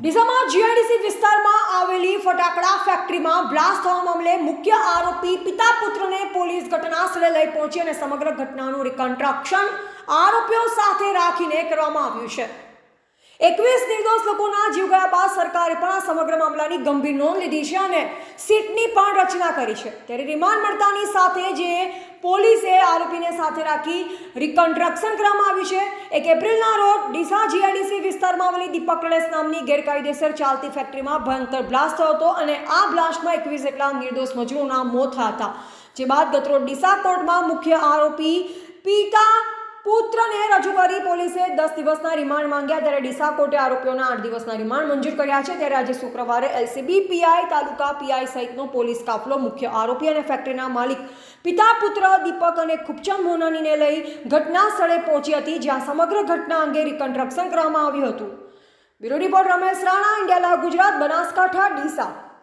ડીસામાં GIDC વિસ્તારમાં આવેલી ફટાકડા ફેક્ટરીમાં બ્લાસ્ટ થવા મામલે મુખ્ય આરોપી પિતા પુત્રને પોલીસ ઘટનાસ્થળે લઈ પહોંચી અને સમગ્ર ઘટનાનું રિકન્સ્ટ્રક્શન આરોપીઓ સાથે રાખીને કરવામાં આવ્યું છે। 21 નિર્દોષ લોકોના જીવ ગયા બાદ સરકારે પણ આ સમગ્ર મામલાની ગંભીર નોંધ લીધી છે અને સીટની પણ રચના કરી છે। ત્યારે રિમાન્ડ મળતાની સાથે જે પોલીસે આરોપીને સાથે રાખી રિકન્સ્ટ્રક્શન કરવામાં આવ્યું છે। 1 એપ્રિલના રોજ ડીસા જીઆઈડીસી વિસ્તારમાં આવેલી દીપક ટ્રેડર્સ નામની ગેરકાયદેસર ચાલતી ફેક્ટરીમાં ભયંકર બ્લાસ્ટ થયો હતો અને આ બ્લાસ્ટમાં 21 જેટલા નિર્દોષ મજૂરોના મોત થયા હતા। જે બાદ ગતરોજ ડીસા કોર્ટમાં મુખ્ય આરોપી પિતા પુત્રને રજૂ કરી પોલીસે 10 દિવસના રિમાન્ડ માંગ્યા। ત્યારે ડીસા કોર્ટે આરોપીઓના 8 દિવસના રિમાન્ડ મંજૂર કર્યા છે। ત્યારે આજે શુક્રવારે એલસીબી પીઆઈ, તાલુકા પીઆઈ સહિતનો પોલીસ કાફલો મુખ્ય આરોપી અને ફેક્ટરીના માલિક પિતા પુત્ર દીપક અને ખૂબચંદ મોનાનીને લઈ ઘટના સ્થળે પહોંચી હતી, જ્યાં સમગ્ર ઘટના અંગે રિકન્સ્ટ્રક્શન કરવામાં આવ્યું હતું। Bureau report Ramesh Rana, India live Gujarat, Banaskantha, Deesa.